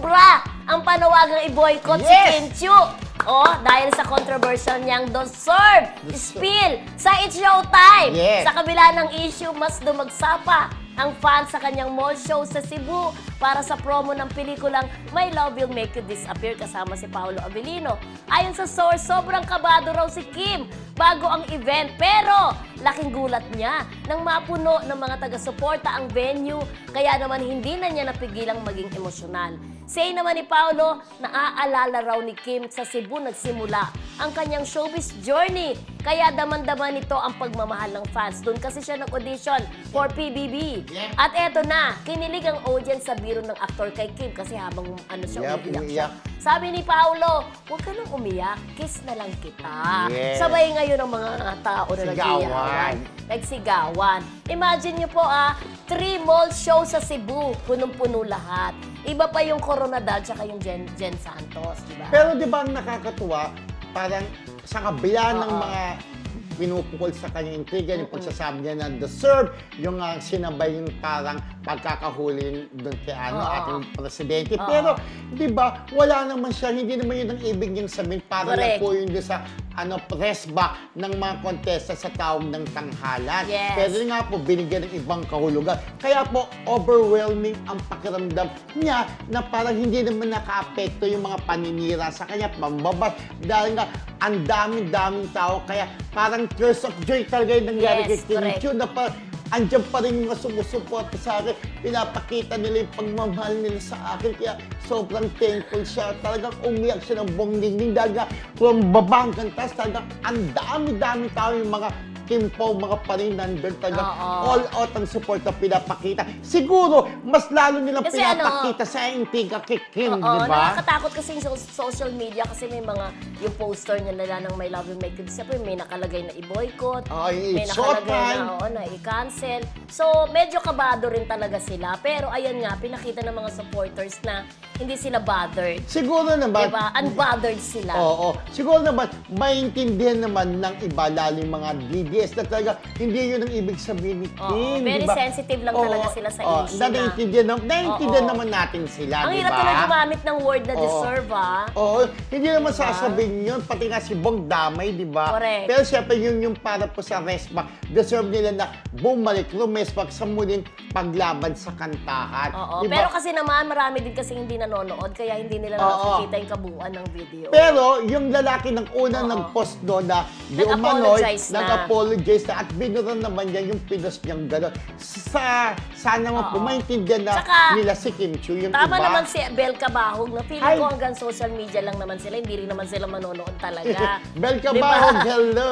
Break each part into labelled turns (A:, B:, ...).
A: Sobra ang panawagang i-boycott si Kim Chiu. Dahil sa controversial niyang Deserve spill sa It's Showtime.
B: Yes.
A: Sa kabila ng issue, mas dumagsapa ang fans sa kanyang mall show sa Cebu para sa promo ng pelikulang My Love Will Make You Disappear kasama si Paolo Avellino. Ayon sa source, sobrang kabado raw si Kim bago ang event. Pero laking gulat niya nang mapuno ng mga taga-suporta ang venue, kaya naman hindi na niya napigilang maging emosyonal. Say naman ni Paolo, naaalala raw ni Kim sa Cebu nagsimula ang kanyang showbiz journey. Kaya daman-daman nito ang pagmamahal ng fans. Doon kasi siya nag-audition for PBB.
B: Yeah.
A: At eto na, kinilig ang audience sa biro ng aktor kay Kim kasi habang siya, umiiyak siya. Sabi ni Paolo, huwag ka nang umiyak, kiss na lang kita.
B: Yes.
A: Sabay ngayon ang mga tao na
B: Sigawan.
A: nagsigawan. Imagine nyo po 3 mall show sa Cebu, punong-puno lahat. Iba pa yung Coronadal tsaka yung Jen Santos, di ba?
B: Pero di ba ang nakakatuwa, parang sa kabila ng mga pinupukol sa kanyang intriga, yung pagsasabi niya na deserve, yung sinabay yung parang pagkakahuli doon kay ating presidente. Pero, di ba, wala naman siya, hindi naman yun ang ibig niyang sabihin. Para lang po yun doon sa press back ng mga kontesta sa tawag ng tanghalan.
A: Yes.
B: Pero nga po, binigyan ng ibang kahulugan. Kaya po, overwhelming ang pakiramdam niya na parang hindi naman naka-apekto yung mga paninira sa kanya, pambabas. Dahil nga, ang daming tao. Kaya parang tears of joy talaga yung nangyari kay Kim Chiu na parang andyan pa rin yung mga sumusuporta sa akin. Pinapakita nila yung pagmamahal nila sa akin. Kaya sobrang thankful siya. Talagang umiyak siya ng buong ningning. Dahil nga, from baba hanggang taas, talagang ang dami tao yung mga Kim po, mga parin nandun talagang all out ang support na pinapakita. Siguro, mas lalo nilang
A: kasi
B: pinapakita sa intriga kay Kim, di ba?
A: Nakakatakot kasi yung social media kasi may mga, yung poster nila ng My Love Will Make You Disappear, may nakalagay na i-boycott, may nakalagay na i-cancel. So, medyo kabado rin talaga sila. Pero ayan nga, pinakita ng mga supporters na hindi sila bothered.
B: Siguro naman.
A: Diba? Unbothered sila.
B: Oo. Siguro naman, maintindihan naman ng iba, lalo yung mga DDS na talaga, hindi yun ang ibig sabihin ni Kim.
A: Very
B: diba?
A: sensitive lang talaga sila sa issue
B: Naiintindihan naman natin sila,
A: ang
B: diba?
A: hirap nila gumamit ng word na deserve,
B: Oo. Hindi naman sasabihin yun. Pati nga si Bong damay, di ba?
A: Correct.
B: Pero syempre yung para po sa restback, deserve nila na bumalik, rumesback sa muling paglaban sa kantahan. Diba?
A: Pero kasi naman, marami din kasi hindi nanonood, kaya hindi nila nakikita yung kabuuan ng video.
B: Pero yung lalaki ng unang nag-post doon na di umano'y, nag-apologize na at binura naman niya yung pinos niyang gano'n. Sana mo po maintindihan na nila si Kim Chiu, yung
A: tama
B: iba.
A: naman si Bel Cabahog na feeling ko hanggang social media lang naman sila, hindi rin naman sila manonood talaga.
B: Bel Cabahog, hello!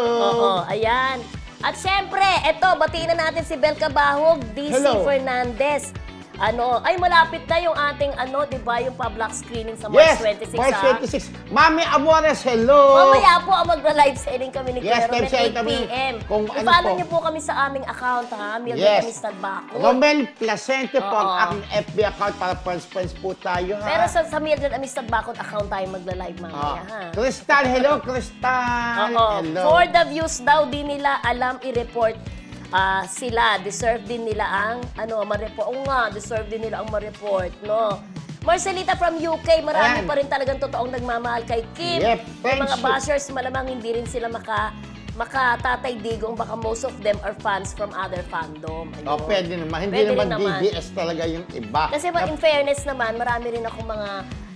A: Ayan. At syempre, eto, batiin na natin si Bel Cabahog, DC Fernandez. Malapit na yung ating, di ba, yung public screening sa March 26.
B: March 26. Mami Amores, hello!
A: Mamaya po, magla-live selling kami ni Kuya Romel, 8 p.m. I-follow niyo po kami sa aming account, Mildred Amistad Bacol.
B: Romel Placente po ang aking FB account para friends po tayo, ha?
A: Pero sa Mildred Amistad Bacol account tayo magla-live mamaya, ha?
B: Crystal, hello, Crystal! Hello.
A: For the views daw, di nila alam i-report sila. Deserve din nila ang, ma-report. Oo nga, deserve din nila ang ma-report, no? Marcelita from UK, marami pa rin talagang totoong nagmamahal kay Kim. Yung mga bashers, malamang hindi rin sila makatatay digong, baka most of them are fans from other fandom.
B: Pwede naman. Hindi naman DDS talaga yung iba.
A: Kasi in fairness naman, marami rin ako mga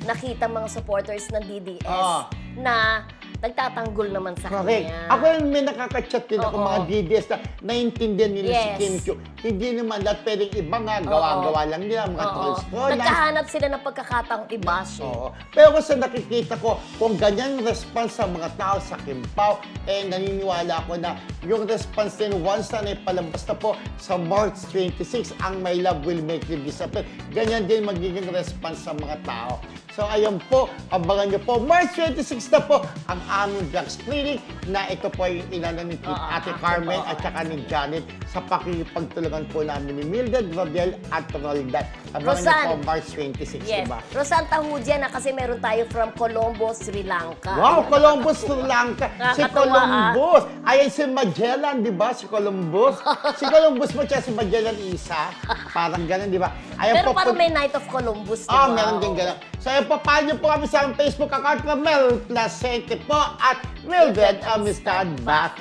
A: nakita mga supporters ng DDS na nagtatanggol naman sa kanya.
B: Ako yung may nakaka-chat din ako mga DDS na naiintindihan nila si Kim Chiu. Hindi naman lahat pwedeng iba nga, gawa-gawa lang nila, mga trolls.
A: Nagkahanap sila ng pagkakataong i-bash.
B: Pero kasi nakikita ko, kung ganyan response sa mga tao sa Kim Pao, naniniwala ako na yung response din once na ipalabas na po sa March 26, ang My Love Will Make You Disappear. Ganyan din magiging response sa mga tao. So, ayun po, abangan nyo po. March 26 na po ang aming vlog screening na ito po yung inano ni Ate Carmen at saka ni Janet sa pakikipagtulungan po namin ni Mildred, Rodel at Roldan. Abangan niyo
A: Rosan.
B: po, March 26,
A: Yes.
B: diba?
A: Rosan Tahudia na kasi meron tayo from Colombo, Sri Lanka.
B: Wow, Columbus, Sri Lanka. Si
A: Nakakatuwa,
B: Columbus. Ayan si Magellan, di ba? Si Columbus. Si Columbus mo siya, si Magellan isa. Parang ganun, di ba? Ayan
A: Pero
B: po,
A: parang may Night of Columbus, diba?
B: meron din ganun. So, ayan po, paano niyo po kami sa aming Facebook account na Mel Placente po at Mildred Amistad Back.